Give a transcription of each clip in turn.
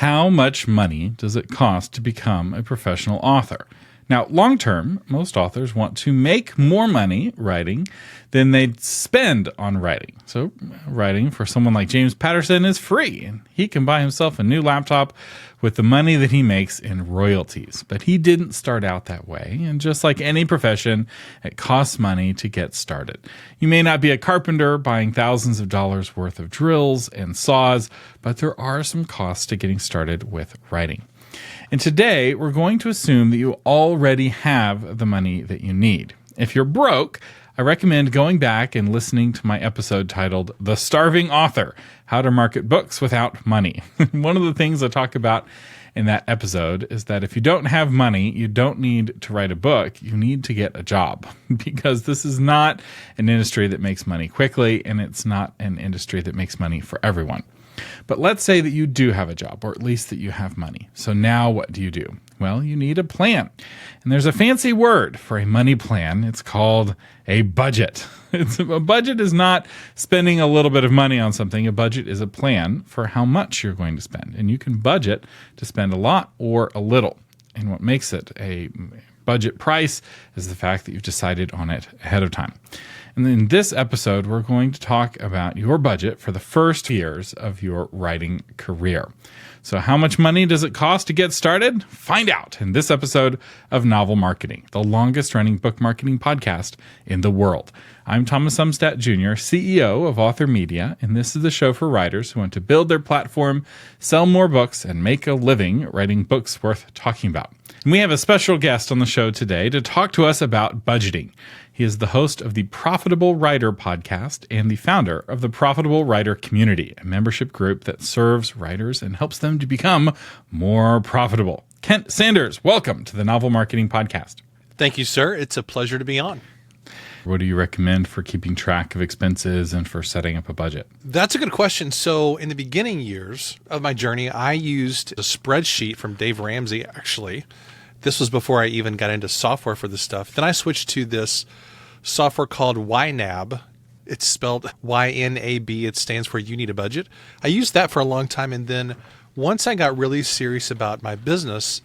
How much money does it cost to become a professional author? Now, long term, most authors want to make more money writing than they'd spend on writing. So writing for someone like James Patterson is free, and he can buy himself a new laptop with the money that he makes in royalties. But he didn't start out that way, and just like any profession, it costs money to get started. You may not be a carpenter buying thousands of dollars worth of drills and saws, but there are some costs to getting started with writing. And today, we're going to assume that you already have the money that you need. If you're broke, I recommend going back and listening to my episode titled The Starving Author, How to Market Books Without Money. One of the things I talk about in that episode is that if you don't have money, you don't need to write a book, you need to get a job, because this is not an industry that makes money quickly, and it's not an industry that makes money for everyone. But let's say that you do have a job, or at least that you have money. So now what do? Well, you need a plan. And there's a fancy word for a money plan. It's called a budget. A budget is not spending a little bit of money on something. A budget is a plan for how much you're going to spend. And you can budget to spend a lot or a little. And what makes it a budget price is the fact that you've decided on it ahead of time. And in this episode, we're going to talk about your budget for the first years of your writing career. So how much money does it cost to get started? Find out in this episode of Novel Marketing, the longest running book marketing podcast in the world. I'm Thomas Umstattd Jr., CEO of Author Media, and this is the show for writers who want to build their platform, sell more books, and make a living writing books worth talking about. And we have a special guest on the show today to talk to us about budgeting. He is the host of the Profitable Writer podcast and the founder of the Profitable Writer Community, a membership group that serves writers and helps them to become more profitable. Kent Sanders, welcome to the Novel Marketing Podcast. Thank you, sir. It's a pleasure to be on. What do you recommend for keeping track of expenses and for setting up a budget? That's a good question. So in the beginning years of my journey, I used a spreadsheet from Dave Ramsey, actually. This was before I even got into software for this stuff. Then I switched to this software called YNAB. It's spelled YNAB. It stands for You Need a Budget. I used that for a long time. And then once I got really serious about my business,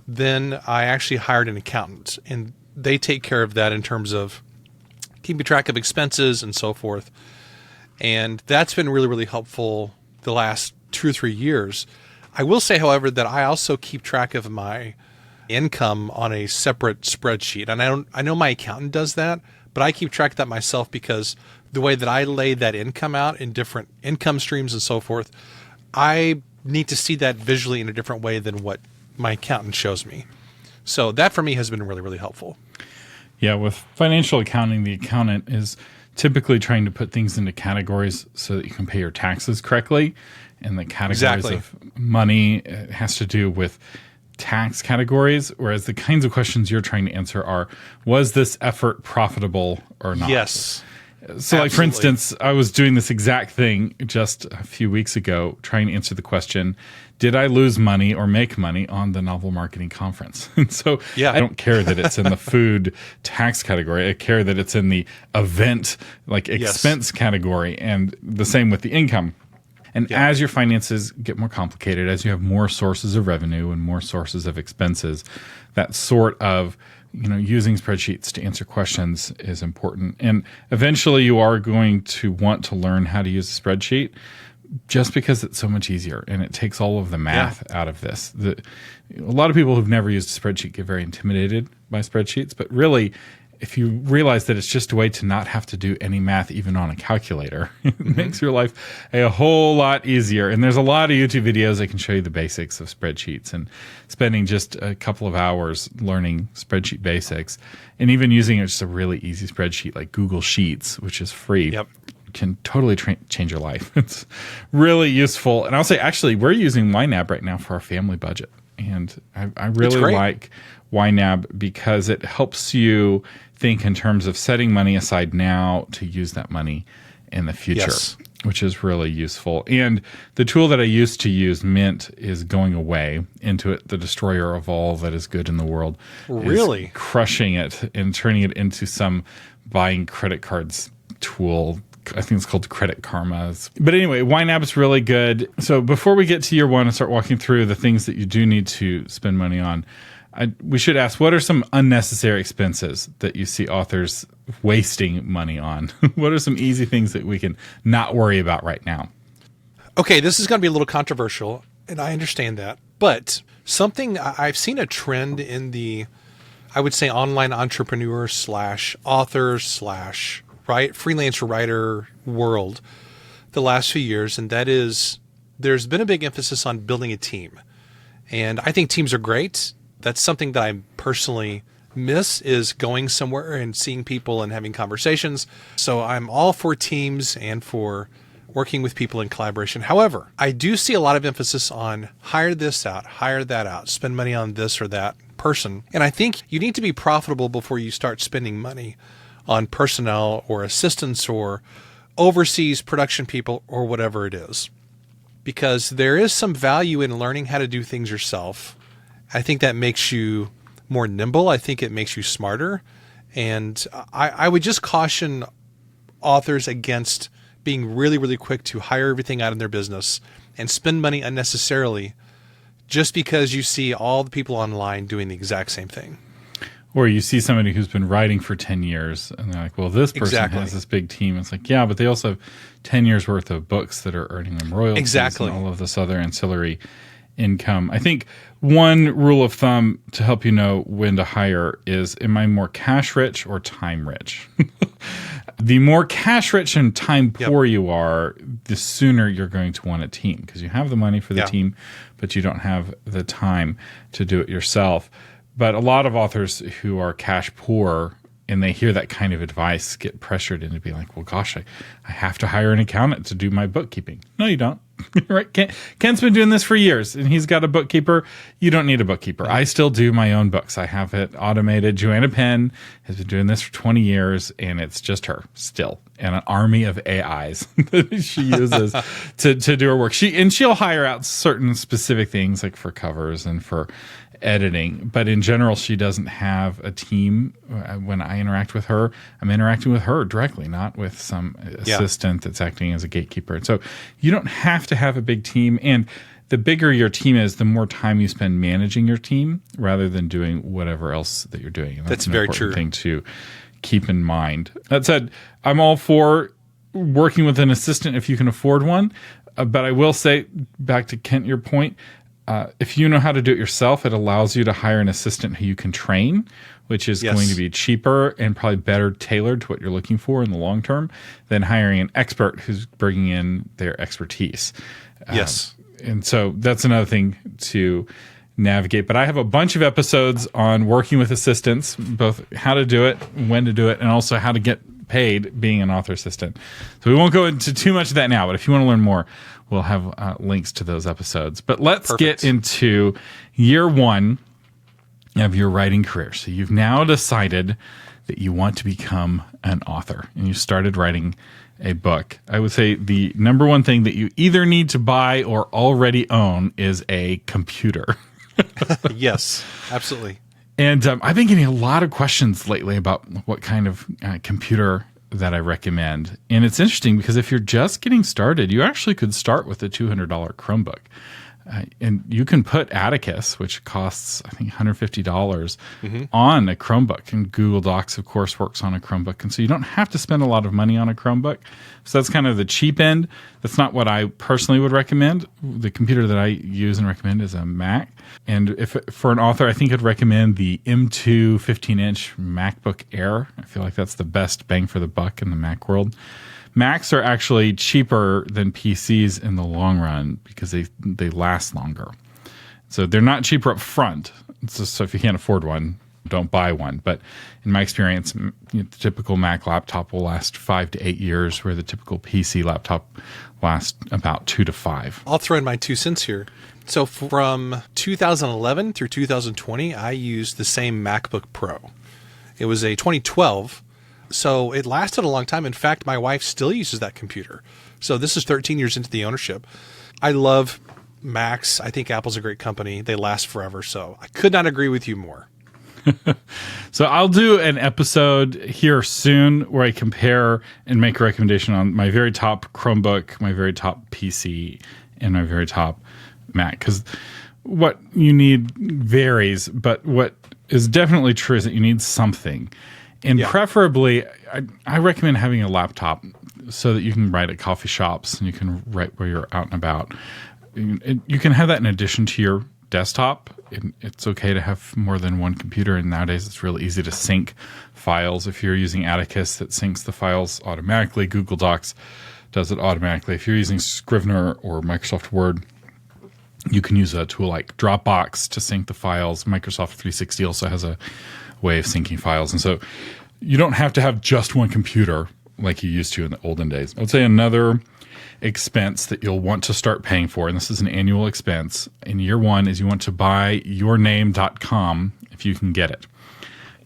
then I actually hired an accountant. And they take care of that in terms of keeping track of expenses and so forth. And that's been really, really helpful the last 2 or 3 years. I will say, however, that I also keep track of my income on a separate spreadsheet. And I know my accountant does that, but I keep track of that myself because the way that I lay that income out in different income streams and so forth, I need to see that visually in a different way than what my accountant shows me. So that for me has been really, really helpful. Yeah, with financial accounting, the accountant is typically trying to put things into categories so that you can pay your taxes correctly. And the categories of money has to do with tax categories, whereas the kinds of questions you're trying to answer are, was this effort profitable or not? Yes. So absolutely. like, for instance, I was doing this exact thing just a few weeks ago, trying to answer the question, did I lose money or make money on the Novel Marketing Conference? And so I don't care that it's in the food tax category. I care that it's in the event, like expense category, and the same with the income. And as your finances get more complicated, as you have more sources of revenue and more sources of expenses, that sort of, using spreadsheets to answer questions is important. And eventually you are going to want to learn how to use a spreadsheet just because it's so much easier and it takes all of the math out of this. A lot of people who've never used a spreadsheet get very intimidated by spreadsheets, but really, if you realize that it's just a way to not have to do any math even on a calculator, it makes your life a whole lot easier. And there's a lot of YouTube videos that can show you the basics of spreadsheets, and spending just a couple of hours learning spreadsheet basics and even using just a really easy spreadsheet like Google Sheets, which is free, can totally change your life. It's really useful. And I'll say, actually, we're using YNAB right now for our family budget. And I really like YNAB because it helps you think in terms of setting money aside now to use that money in the future, which is really useful. And the tool that I used to use, Mint, is going away. Intuit, the destroyer of all that is good in the world, is crushing it and turning it into some buying credit cards tool I think it's called Credit Karma. But anyway, YNAB is really good. So before we get to year one and start walking through the things that you do need to spend money on, we should ask, what are some unnecessary expenses that you see authors wasting money on? What are some easy things that we can not worry about right now? Okay, this is going to be a little controversial, and I understand that. But something I've seen a trend in the, I would say, online entrepreneur / author / freelancer writer world the last few years, and that is there's been a big emphasis on building a team. And I think teams are great. That's something that I personally miss, is going somewhere and seeing people and having conversations. So I'm all for teams and for working with people in collaboration. However, I do see a lot of emphasis on hire this out, hire that out, spend money on this or that person. And I think you need to be profitable before you start spending money on personnel or assistants or overseas production people or whatever it is. Because there is some value in learning how to do things yourself. I think that makes you more nimble. I think it makes you smarter. And I would just caution authors against being really, really quick to hire everything out in their business and spend money unnecessarily just because you see all the people online doing the exact same thing. Or you see somebody who's been writing for 10 years and they're like, well, this person has this big team. It's like, yeah, but they also have 10 years worth of books that are earning them royalties and all of this other ancillary income. I think one rule of thumb to help you know when to hire is, am I more cash rich or time rich? The more cash rich and time poor you are, the sooner you're going to want a team, because you have the money for the team, but you don't have the time to do it yourself. But a lot of authors who are cash poor and they hear that kind of advice get pressured into being like, well, gosh, I have to hire an accountant to do my bookkeeping. No, you don't. Right? Ken's been doing this for years and he's got a bookkeeper. You don't need a bookkeeper. I still do my own books. I have it automated. Joanna Penn has been doing this for 20 years and it's just her still, and an army of AIs that she uses to do her work. She'll hire out certain specific things like for covers and for editing, but in general, she doesn't have a team. When I interact with her, I'm interacting with her directly, not with some assistant that's acting as a gatekeeper. And so you don't have to have a big team. And the bigger your team is, the more time you spend managing your team rather than doing whatever else that you're doing. And that's an very important true thing to keep in mind. That said, I'm all for working with an assistant if you can afford one. But I will say, back to Kent, your point, if you know how to do it yourself, it allows you to hire an assistant who you can train, which is going to be cheaper and probably better tailored to what you're looking for in the long term than hiring an expert who's bringing in their expertise. And so that's another thing to navigate. But I have a bunch of episodes on working with assistants, both how to do it, when to do it, and also how to get paid being an author assistant. So we won't go into too much of that now, but if you want to learn more, we'll have links to those episodes. But let's get into year one of your writing career. So you've now decided that you want to become an author and you started writing a book. I would say the number one thing that you either need to buy or already own is a computer. Yes, absolutely. And I've been getting a lot of questions lately about what kind of computer that I recommend. And it's interesting because if you're just getting started, you actually could start with a $200 Chromebook. And you can put Atticus, which costs, I think, $150 on a Chromebook. And Google Docs, of course, works on a Chromebook. And so you don't have to spend a lot of money on a Chromebook. So that's kind of the cheap end. That's not what I personally would recommend. The computer that I use and recommend is a Mac. And if for an author, I think I'd recommend the M2 15-inch MacBook Air. I feel like that's the best bang for the buck in the Mac world. Macs are actually cheaper than PCs in the long run because they last longer. So they're not cheaper up front. So if you can't afford one, don't buy one. But in my experience, the typical Mac laptop will last 5 to 8 years, where the typical PC laptop lasts about 2 to 5. I'll throw in my 2 cents here. So from 2011 through 2020, I used the same MacBook Pro. It was a 2012. So it lasted a long time. In fact, my wife still uses that computer. So this is 13 years into the ownership. I love Macs. I think Apple's a great company. They last forever. So I could not agree with you more. So I'll do an episode here soon where I compare and make a recommendation on my very top Chromebook, my very top PC, and my very top Mac. Because what you need varies, but what is definitely true is that you need something. And preferably, I recommend having a laptop so that you can write at coffee shops and you can write where you're out and about. You can have that in addition to your desktop. It's okay to have more than one computer, and nowadays it's really easy to sync files. If you're using Atticus, that syncs the files automatically. Google Docs does it automatically. If you're using Scrivener or Microsoft Word, you can use a tool like Dropbox to sync the files. Microsoft 360 also has a way of syncing files. And so you don't have to have just one computer like you used to in the olden days. I would say another expense that you'll want to start paying for, and this is an annual expense in year one, is you want to buy yourname.com if you can get it.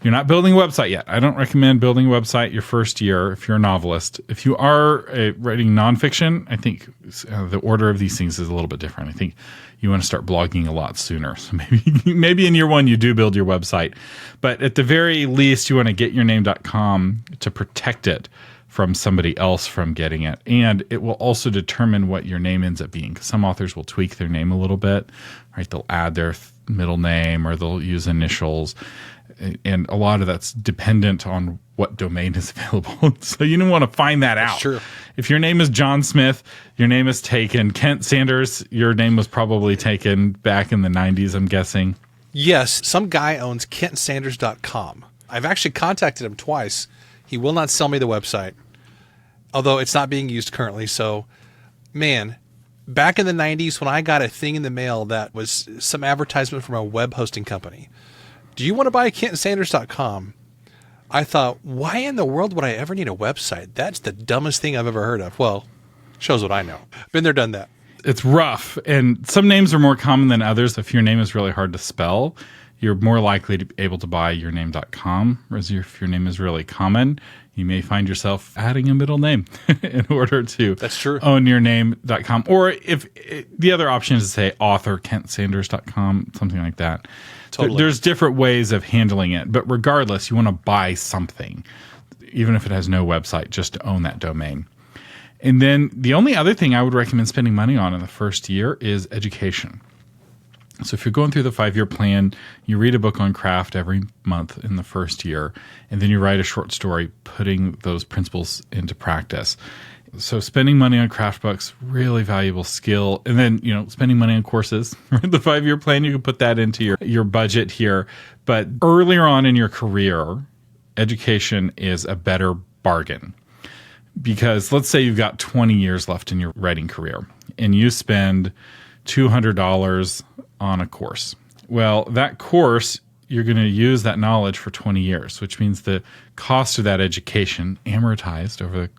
You're not building a website yet. I don't recommend building a website your first year if you're a novelist. If you are writing nonfiction, I think the order of these things is a little bit different. I think you want to start blogging a lot sooner. So maybe in year one you do build your website. But at the very least, you want to get yourname.com to protect it from somebody else from getting it. And it will also determine what your name ends up being, because some authors will tweak their name a little bit, right? They'll add their middle name or they'll use initials. And a lot of that's dependent on what domain is available. So you don't want to find that out. Sure. If your name is John Smith, your name is taken. Kent Sanders, your name was probably taken back in the 90s, I'm guessing. Yes, some guy owns KentSanders.com. I've actually contacted him twice. He will not sell me the website, although it's not being used currently. So, man, back in the 90s when I got a thing in the mail that was some advertisement from a web hosting company, do you want to buy KentSanders.com? I thought, why in the world would I ever need a website? That's the dumbest thing I've ever heard of. Well, shows what I know. Been there, done that. It's rough, and some names are more common than others. If your name is really hard to spell, you're more likely to be able to buy yourname.com. Whereas if your name is really common, you may find yourself adding a middle name in order to own yourname.com. Or if the other option is to say author KentSanders.com, something like that. Totally. There's different ways of handling it, but regardless, you want to buy something, even if it has no website, just to own that domain. And then the only other thing I would recommend spending money on in the first year is education. So if you're going through the 5-year plan, you read a book on craft every month in the first year, and then you write a short story putting those principles into practice. So spending money on craft books, really valuable skill. And then, spending money on courses. The 5-year plan, you can put that into your budget here. But earlier on in your career, education is a better bargain. Because let's say you've got 20 years left in your writing career, and you spend $200 on a course. Well, that course, you're going to use that knowledge for 20 years, which means the cost of that education amortized over the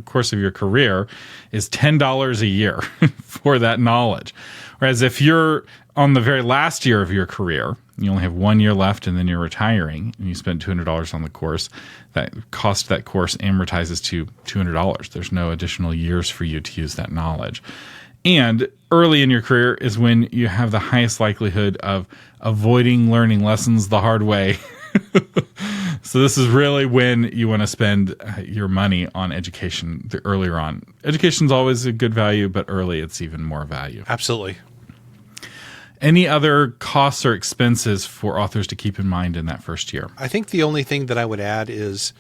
course of your career is $10 a year for that knowledge. Whereas if you're on the very last year of your career, you only have 1 year left and then you're retiring and you spend $200 on the course, that cost of that course amortizes to $200. There's no additional years for you to use that knowledge. And early in your career is when you have the highest likelihood of avoiding learning lessons the hard way. So this is really when you want to spend your money on education, the earlier on. Education's always a good value, but early it's even more value. Absolutely. Any other costs or expenses for authors to keep in mind in that first year? I think the only thing that I would add is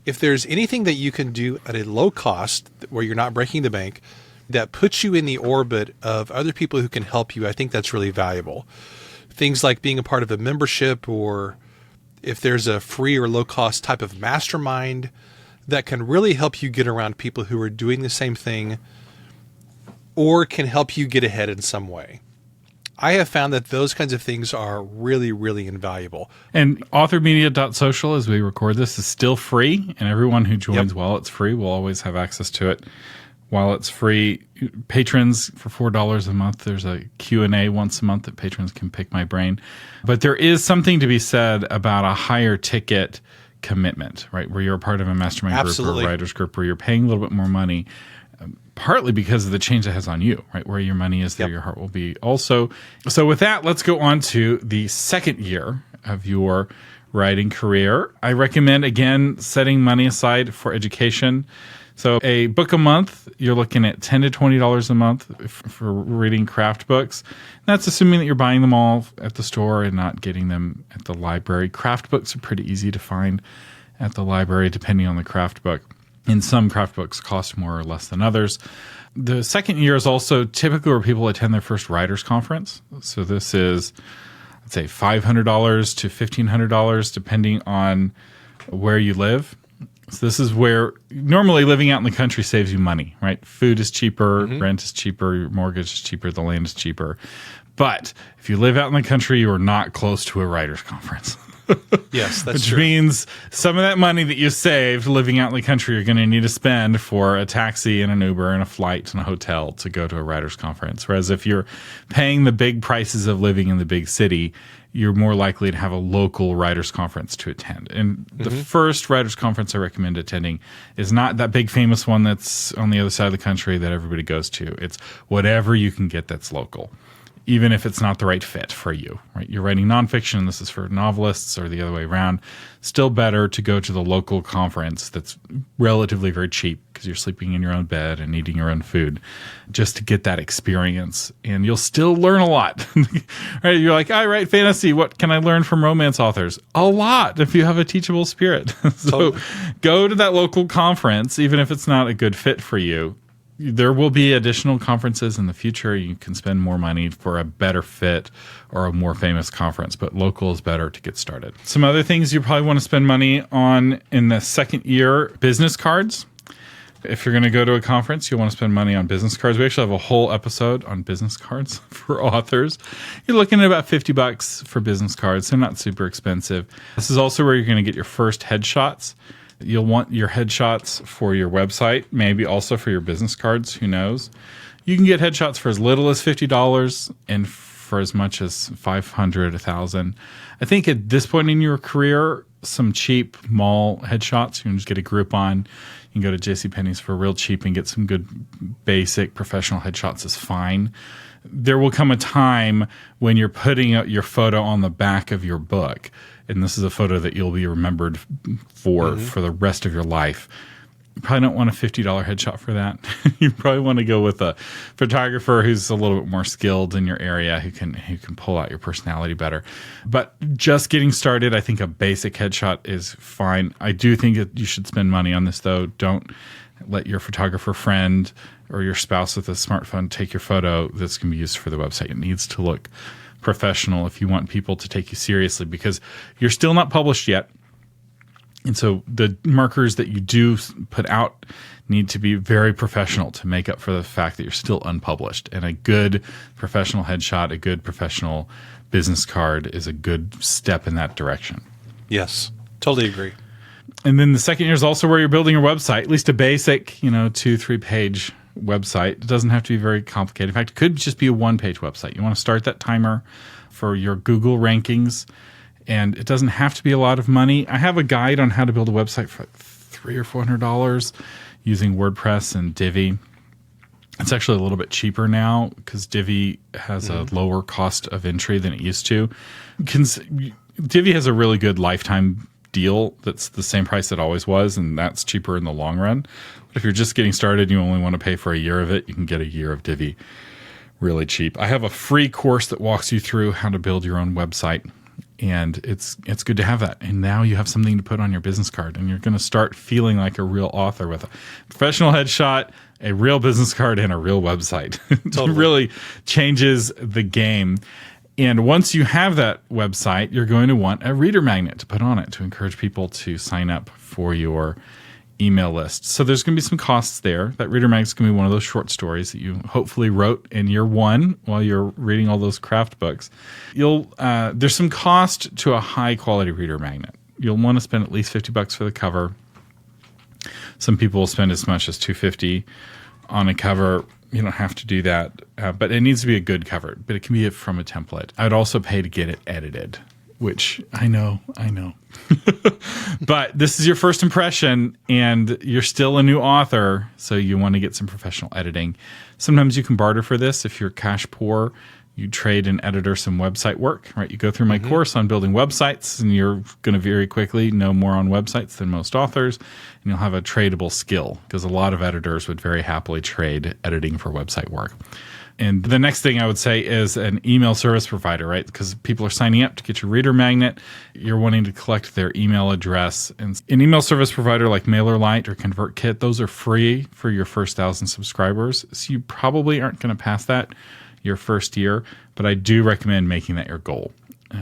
if there's anything that you can do at a low cost where you're not breaking the bank, that puts you in the orbit of other people who can help you, I think that's really valuable. Things like being a part of a membership, or if there's a free or low cost type of mastermind that can really help you get around people who are doing the same thing or can help you get ahead in some way. I have found that those kinds of things are really, really invaluable. And AuthorMedia.social, as we record this, is still free, and everyone who joins while it's free will always have access to it. While it's free, patrons for $4 a month, there's a Q&A once a month that patrons can pick my brain. But there is something to be said about a higher ticket commitment, right? Where you're a part of a mastermind group or a writer's group where you're paying a little bit more money, partly because of the change it has on you, right? Where your money is, there your heart will be also. So with that, let's go on to the second year of your writing career. I recommend, again, setting money aside for education. So a book a month, you're looking at $10 to $20 a month for reading craft books. That's assuming that you're buying them all at the store and not getting them at the library. Craft books are pretty easy to find at the library, depending on the craft book. And some craft books cost more or less than others. The second year is also typically where people attend their first writers conference. So this is, I'd say, $500 to $1,500, depending on where you live. So this is where normally living out in the country saves you money, right? Food is cheaper, rent is cheaper, your mortgage is cheaper, the land is cheaper. But if you live out in the country, you are not close to a writers conference. Yes, that's Which true. means some of that money that you saved living out in the country, you're going to need to spend for a taxi and an Uber and a flight and a hotel to go to a writers conference. Whereas if you're paying the big prices of living in the big city, you're more likely to have a local writers conference to attend. And the first writers conference I recommend attending is not that big famous one that's on the other side of the country that everybody goes to. It's whatever you can get that's local, even if it's not the right fit for you, right? You're writing nonfiction, this is for novelists, or the other way around. Still better to go to the local conference that's relatively very cheap because you're sleeping in your own bed and eating your own food just to get that experience. And you'll still learn a lot, right? You're like, I write fantasy. What can I learn from romance authors? A lot if you have a teachable spirit. So go to that local conference, even if it's not a good fit for you. There will be additional conferences in the future. You can spend more money for a better fit or a more famous conference, but local is better to get started. Some other things you probably want to spend money on in the second year: business cards. If you're going to go to a conference, you'll want to spend money on business cards. We actually have a whole episode on business cards for authors. You're looking at about $50 for business cards. They're not super expensive. This is also where you're going to get your first headshots. You'll want your headshots for your website, maybe also for your business cards. Who knows? You can get headshots for as little as $50 and for as much as $500, $1,000. I think at this point in your career, some cheap mall headshots, you can just get a Groupon. You can go to JCPenney's for real cheap and get some good basic professional headshots is fine. There will come a time when you're putting out your photo on the back of your book, and this is a photo that you'll be remembered for the rest of your life. You probably don't want a $50 headshot for that. You probably want to go with a photographer who's a little bit more skilled in your area, who can pull out your personality better. But just getting started, I think a basic headshot is fine. I do think that you should spend money on this, though. Don't let your photographer friend or your spouse with a smartphone take your photo that's going to be used for the website. It needs to look professional if you want people to take you seriously, because you're still not published yet. And so the markers that you do put out need to be very professional to make up for the fact that you're still unpublished. And a good professional headshot, a good professional business card is a good step in that direction. Yes, totally agree. And then the second year is also where you're building your website, at least a basic, 2-3 page website. It doesn't have to be very complicated. In fact, it could just be a one-page website. You want to start that timer for your Google rankings, and it doesn't have to be a lot of money. I have a guide on how to build a website for like $300 or $400 using WordPress and Divi. It's actually a little bit cheaper now because Divi has a lower cost of entry than it used to. Divi has a really good lifetime deal that's the same price it always was, and that's cheaper in the long run. But if you're just getting started and you only want to pay for a year of it, you can get a year of Divi really cheap. I have a free course that walks you through how to build your own website, and it's good to have that. And now you have something to put on your business card, and you're going to start feeling like a real author with a professional headshot, a real business card, and a real website. Totally. It really changes the game. And once you have that website, you're going to want a reader magnet to put on it to encourage people to sign up for your email list. So there's going to be some costs there. That reader magnet is going to be one of those short stories that you hopefully wrote in year one while you're reading all those craft books. There's some cost to a high quality reader magnet. You'll want to spend at least $50 for the cover. Some people will spend as much as $250 on a cover. You don't have to do that, but it needs to be a good cover. But it can be from a template. I'd also pay to get it edited, which I know. But this is your first impression, and you're still a new author, so you want to get some professional editing. Sometimes you can barter for this if you're cash poor. You trade an editor some website work, right? You go through my course on building websites, and you're going to very quickly know more on websites than most authors, and you'll have a tradable skill because a lot of editors would very happily trade editing for website work. And the next thing I would say is an email service provider, right? Because people are signing up to get your reader magnet. You're wanting to collect their email address. And an email service provider like MailerLite or ConvertKit, those are free for your first 1,000 subscribers. So you probably aren't going to pass that your first year, but I do recommend making that your goal.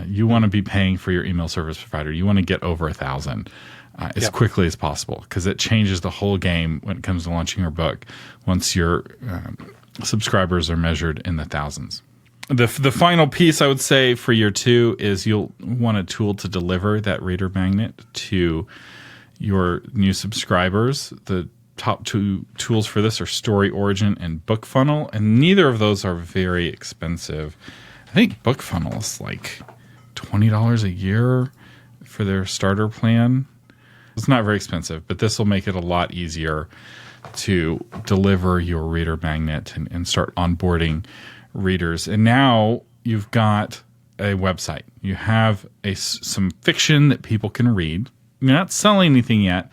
You want to be paying for your email service provider. You want to get over 1,000 as quickly as possible because it changes the whole game when it comes to launching your book once your subscribers are measured in the thousands. The final piece I would say for year 2 is you'll want a tool to deliver that reader magnet to your new subscribers. The top 2 tools for this are Story Origin and Book Funnel, and neither of those are very expensive. I think Book Funnel is like $20 a year for their starter plan. It's not very expensive, but this will make it a lot easier to deliver your reader magnet and start onboarding readers. And now you've got a website. You have some fiction that people can read. You're not selling anything yet,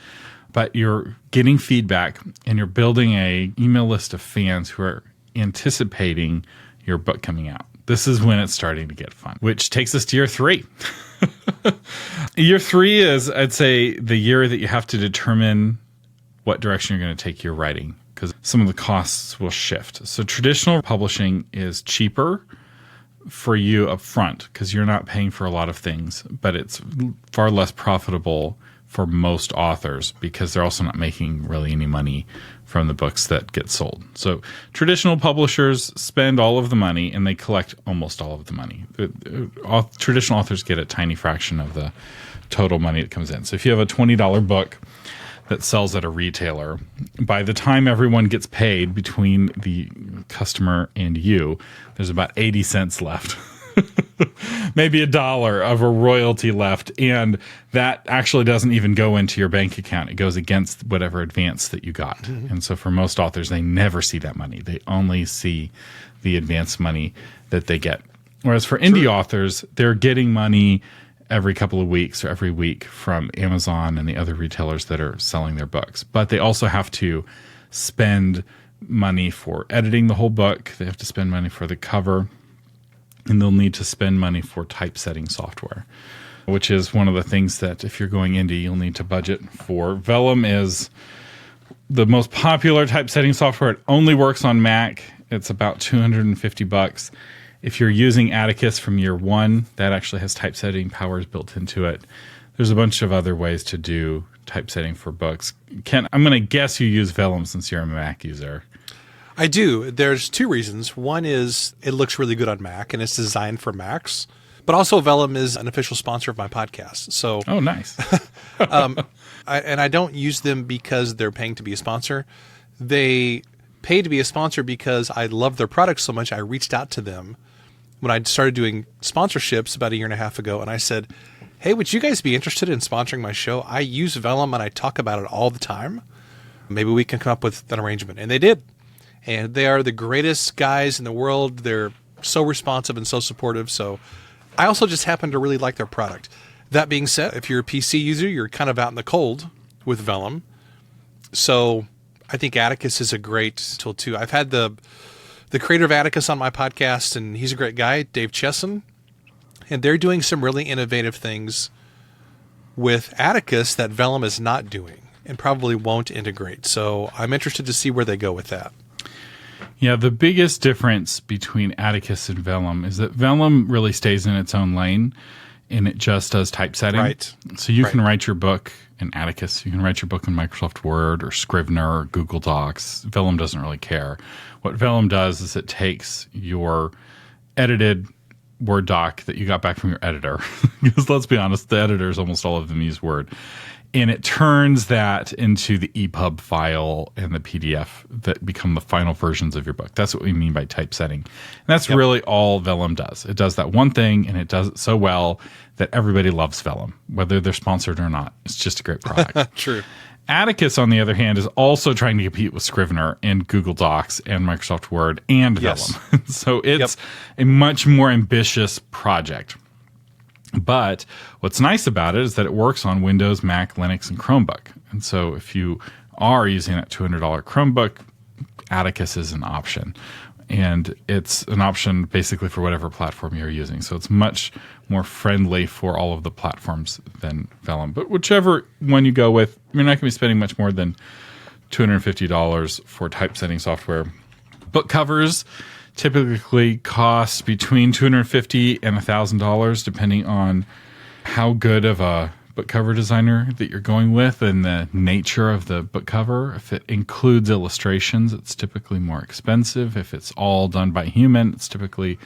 but you're getting feedback and you're building a email list of fans who are anticipating your book coming out. This is when it's starting to get fun, which takes us to year 3. Year 3 is, I'd say, the year that you have to determine what direction you're going to take your writing because some of the costs will shift. So traditional publishing is cheaper for you up front because you're not paying for a lot of things, but it's far less profitable for most authors because they're also not making really any money from the books that get sold. So traditional publishers spend all of the money and they collect almost all of the money. Traditional authors get a tiny fraction of the total money that comes in. So if you have a $20 book that sells at a retailer, by the time everyone gets paid between the customer and you, there's about 80 cents left. Maybe $1 of a royalty left, and that actually doesn't even go into your bank account. It goes against whatever advance that you got. And so for most authors, they never see that money. They only see the advance money that they get. Whereas for indie authors, they're getting money every couple of weeks or every week from Amazon and the other retailers that are selling their books. But they also have to spend money for editing the whole book. They have to spend money for the cover. And they'll need to spend money for typesetting software, which is one of the things that if you're going indie, you'll need to budget for. Vellum is the most popular typesetting software. It only works on Mac. It's about $250. If you're using Atticus from year 1, that actually has typesetting powers built into it. There's a bunch of other ways to do typesetting for books. Ken, I'm going to guess you use Vellum since you're a Mac user. I do. There's 2 reasons. One is it looks really good on Mac and it's designed for Macs, but also Vellum is an official sponsor of my podcast. So, oh, nice. I don't use them because they're paying to be a sponsor. They pay to be a sponsor because I love their product so much. I reached out to them when I started doing sponsorships about a year and a half ago, and I said, "Hey, would you guys be interested in sponsoring my show? I use Vellum and I talk about it all the time. Maybe we can come up with an arrangement." And they did. And they are the greatest guys in the world. They're so responsive and so supportive. So I also just happen to really like their product. That being said, if you're a PC user, you're kind of out in the cold with Vellum. So I think Atticus is a great tool too. I've had the creator of Atticus on my podcast, and he's a great guy, Dave Chesson. And they're doing some really innovative things with Atticus that Vellum is not doing and probably won't integrate. So I'm interested to see where they go with that. Yeah, the biggest difference between Atticus and Vellum is that Vellum really stays in its own lane and it just does typesetting. Right. So you can write your book in Atticus. You can write your book in Microsoft Word or Scrivener or Google Docs. Vellum doesn't really care. What Vellum does is it takes your edited Word doc that you got back from your editor, because let's be honest, the editors, almost all of them use Word, and it turns that into the EPUB file and the PDF that become the final versions of your book. That's what we mean by typesetting. And that's really all Vellum does. It does that one thing, and it does it so well that everybody loves Vellum, whether they're sponsored or not. It's just a great product. True. Atticus, on the other hand, is also trying to compete with Scrivener and Google Docs and Microsoft Word and Yes. Vellum. So it's a much more ambitious project. But what's nice about it is that it works on Windows, Mac, Linux, and Chromebook. And so if you are using that $200 Chromebook, Atticus is an option. And it's an option basically for whatever platform you're using. So it's much more friendly for all of the platforms than Vellum. But whichever one you go with, you're not going to be spending much more than $250 for typesetting software. Book covers typically cost between $250 and $1,000, depending on how good of a book cover designer that you're going with and the nature of the book cover. If it includes illustrations, it's typically more expensive. If it's all done by human, it's typically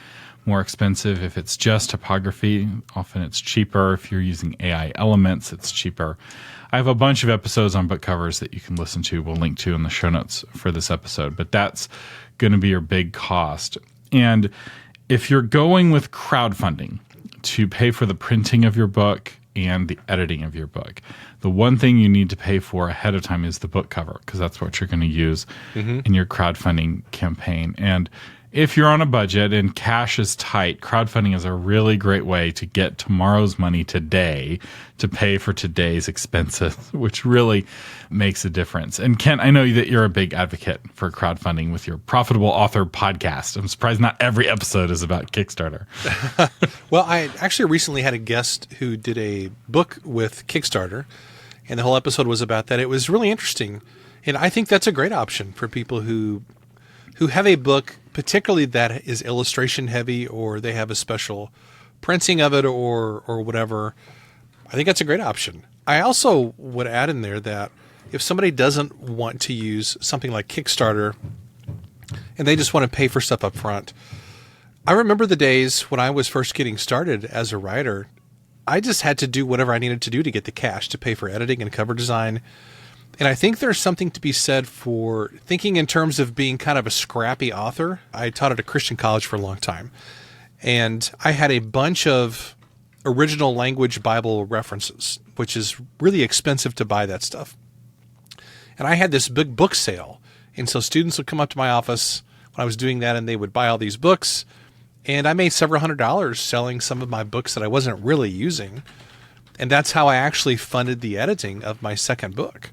more expensive. If it's just typography, often it's cheaper. If you're using AI elements, it's cheaper. I have a bunch of episodes on book covers that you can listen to. We'll link to in the show notes for this episode, but that's going to be your big cost. And if you're going with crowdfunding to pay for the printing of your book and the editing of your book, the one thing you need to pay for ahead of time is the book cover, because that's what you're going to use in your crowdfunding campaign. And if you're on a budget and cash is tight, crowdfunding is a really great way to get tomorrow's money today to pay for today's expenses, which really makes a difference. And Kent, I know that you're a big advocate for crowdfunding with your Profitable Author podcast. I'm surprised not every episode is about Kickstarter. Well, I actually recently had a guest who did a book with Kickstarter, and the whole episode was about that. It was really interesting. And I think that's a great option for people who have a book, particularly that is illustration heavy, or they have a special printing of it or whatever. I think that's a great option. I also would add in there that if somebody doesn't want to use something like Kickstarter and they just want to pay for stuff up front, I remember the days when I was first getting started as a writer. I just had to do whatever I needed to do to get the cash to pay for editing and cover design. And I think there's something to be said for thinking in terms of being kind of a scrappy author. I taught at a Christian college for a long time, and I had a bunch of original language Bible references, which is really expensive to buy that stuff. And I had this big book sale, and so students would come up to my office when I was doing that, and they would buy all these books, and I made several $100s selling some of my books that I wasn't really using, and that's how I actually funded the editing of my second book.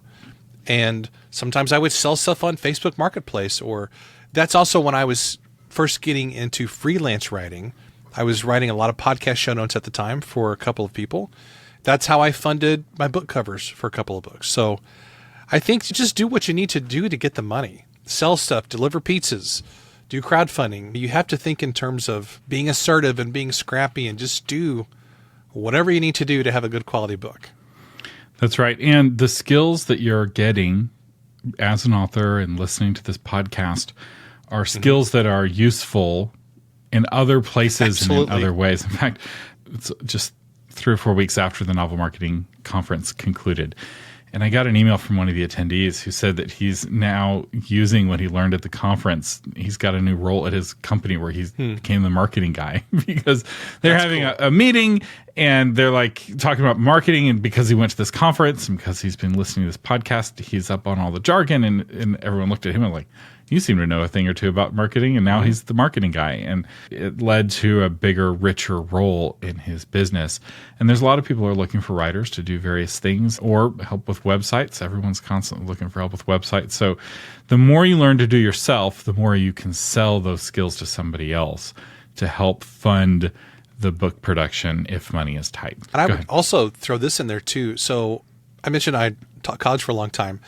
And sometimes I would sell stuff on Facebook Marketplace, or that's also when I was first getting into freelance writing. I was writing a lot of podcast show notes at the time for a couple of people. That's how I funded my book covers for a couple of books. So I think you just do what you need to do to get the money. Sell stuff, deliver pizzas, do crowdfunding. You have to think in terms of being assertive and being scrappy and just do whatever you need to do to have a good quality book. That's right. And the skills that you're getting as an author and listening to this podcast are skills that are useful in other places and in other ways. In fact, it's just 3 or 4 weeks after the Novel Marketing Conference concluded, and I got an email from one of the attendees who said that he's now using what he learned at the conference. He's got a new role at his company where he became the marketing guy because they're having a meeting and they're like talking about marketing. And because he went to this conference and because he's been listening to this podcast, he's up on all the jargon. And everyone looked at him and like, you seem to know a thing or two about marketing. And now he's the marketing guy. And it led to a bigger, richer role in his business. And there's a lot of people who are looking for writers to do various things or help with websites. Everyone's constantly looking for help with websites. So the more you learn to do yourself, the more you can sell those skills to somebody else to help fund the book production if money is tight. And I would also throw this in there too. So I mentioned I taught college for a long time.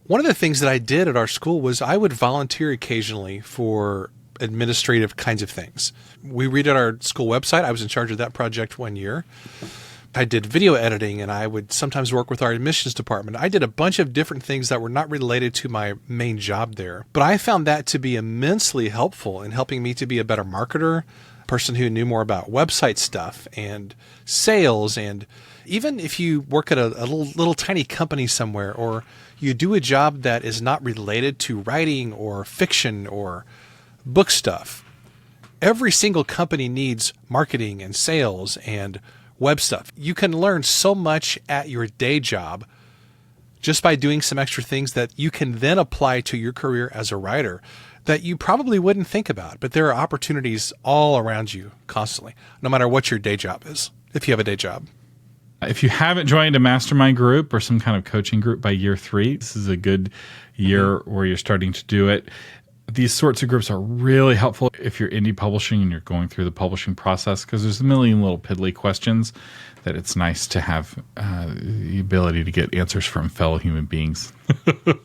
One of the things that I did at our school was I would volunteer occasionally for administrative kinds of things. We redid our school website. I was in charge of that project 1 year. I did video editing, and I would sometimes work with our admissions department. I did a bunch of different things that were not related to my main job there. But I found that to be immensely helpful in helping me to be a better marketer, a person who knew more about website stuff and sales. And even if you work at a little tiny company somewhere, or you do a job that is not related to writing or fiction or book stuff, every single company needs marketing and sales and web stuff. You can learn so much at your day job just by doing some extra things that you can then apply to your career as a writer that you probably wouldn't think about. But there are opportunities all around you constantly, no matter what your day job is, if you have a day job. If you haven't joined a mastermind group or some kind of coaching group by year 3, this is a good year where you're starting to do it. These sorts of groups are really helpful if you're indie publishing and you're going through the publishing process, because there's a million little piddly questions that it's nice to have the ability to get answers from fellow human beings.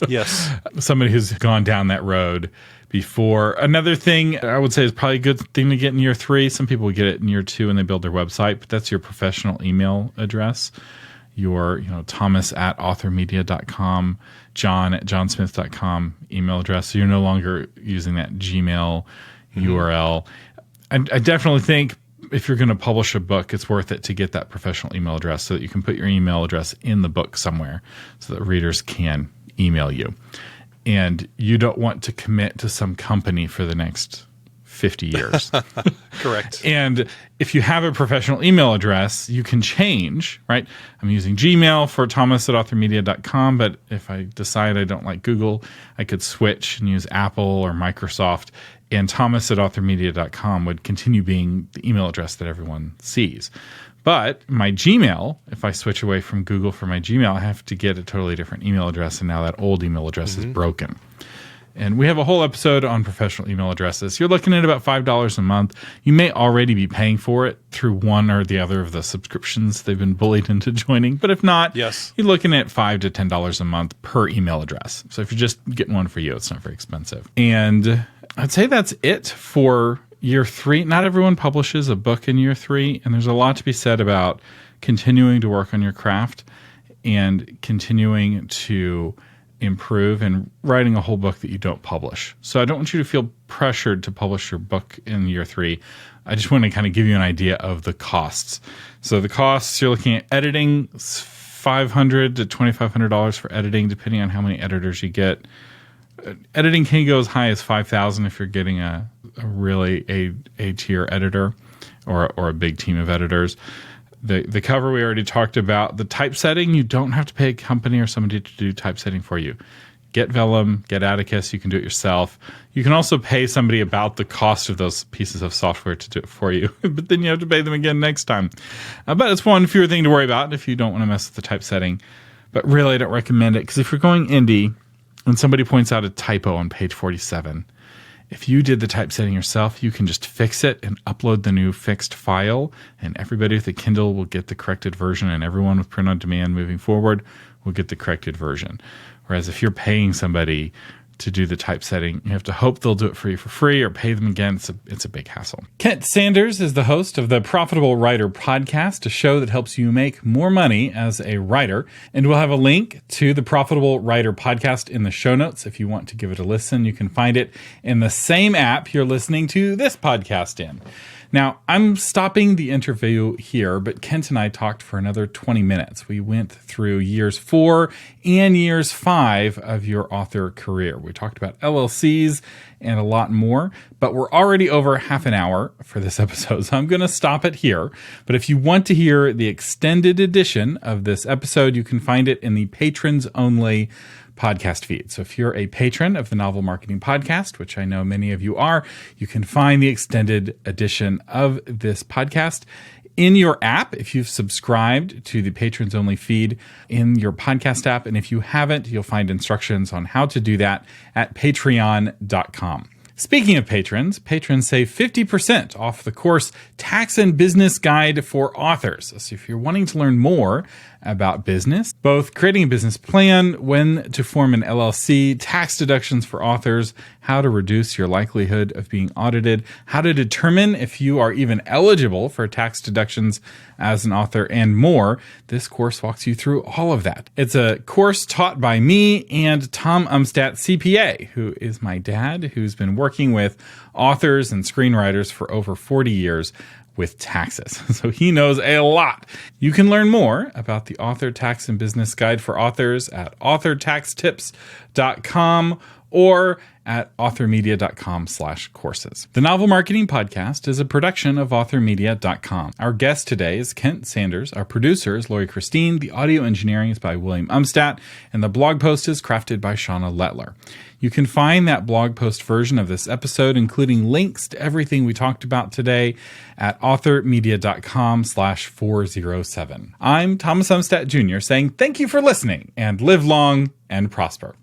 Yes. Somebody who's gone down that road before. Another thing I would say is probably a good thing to get in year 3. Some people get it in year 2 when they build their website, but that's your professional email address. Your, Thomas at AuthorMedia.com, John at johnsmith.com email address. So you're no longer using that Gmail URL. I definitely think if you're going to publish a book, it's worth it to get that professional email address so that you can put your email address in the book somewhere so that readers can email you. And you don't want to commit to some company for the next 50 years. Correct. And if you have a professional email address, you can change, right? I'm using Gmail for Thomas at AuthorMedia.com, but if I decide I don't like Google, I could switch and use Apple or Microsoft, and Thomas at AuthorMedia.com would continue being the email address that everyone sees. But my Gmail, if I switch away from Google for my Gmail, I have to get a totally different email address, and now that old email address is broken. And we have a whole episode on professional email addresses. You're looking at about $5 a month. You may already be paying for it through one or the other of the subscriptions they've been bullied into joining. But if not, yes, you're looking at $5 to $10 a month per email address. So if you're just getting one for you, it's not very expensive. And I'd say that's it for year 3. Not everyone publishes a book in year 3, and there's a lot to be said about continuing to work on your craft and continuing to improve and writing a whole book that you don't publish. So I don't want you to feel pressured to publish your book in year 3. I just want to kind of give you an idea of the costs. So the costs, you're looking at editing, $500 to $2,500 for editing, depending on how many editors you get. Editing can go as high as $5,000 if you're getting a really A-tier editor or a big team of editors. The cover we already talked about. The typesetting, you don't have to pay a company or somebody to do typesetting for you. Get Vellum, get Atticus, you can do it yourself. You can also pay somebody about the cost of those pieces of software to do it for you, but then you have to pay them again next time. But it's one fewer thing to worry about if you don't want to mess with the typesetting. But really, I don't recommend it, because if you're going indie and somebody points out a typo on page 47, if you did the typesetting yourself, you can just fix it and upload the new fixed file, and everybody with a Kindle will get the corrected version, and everyone with print on demand moving forward will get the corrected version. Whereas if you're paying somebody to do the typesetting, you have to hope they'll do it for you for free or pay them again. It's a big hassle. Kent Sanders is the host of the Profitable Writer Podcast, a show that helps you make more money as a writer. And we'll have a link to the Profitable Writer Podcast in the show notes. If you want to give it a listen, you can find it in the same app you're listening to this podcast in. Now, I'm stopping the interview here, but Kent and I talked for another 20 minutes. We went through years 4 and years 5 of your author career. We talked about LLCs and a lot more, but we're already over half an hour for this episode, so I'm going to stop it here. But if you want to hear the extended edition of this episode, you can find it in the patrons only podcast feed. So if you're a patron of the Novel Marketing Podcast, which I know many of you are, you can find the extended edition of this podcast in your app if you've subscribed to the patrons only feed in your podcast app. And if you haven't, you'll find instructions on how to do that at patreon.com. Speaking of patrons save 50% off the course Tax and Business Guide for Authors. So if you're wanting to learn more about business, both creating a business plan, when to form an LLC, tax deductions for authors, how to reduce your likelihood of being audited, how to determine if you are even eligible for tax deductions as an author, and more, this course walks you through all of that. It's a course taught by me and Tom Umstadt, CPA, who is my dad, who's been working with authors and screenwriters for over 40 years with taxes. So he knows a lot. You can learn more about the Author Tax and Business Guide for Authors at authortaxtips.com, or at AuthorMedia.com/courses. The Novel Marketing Podcast is a production of AuthorMedia.com. Our guest today is Kent Sanders. Our producer is Lori Christine. The audio engineering is by William Umstadt, and the blog post is crafted by Shauna Lettler. You can find that blog post version of this episode, including links to everything we talked about today, at AuthorMedia.com/407. I'm Thomas Umstadt Jr. saying thank you for listening, and live long and prosper.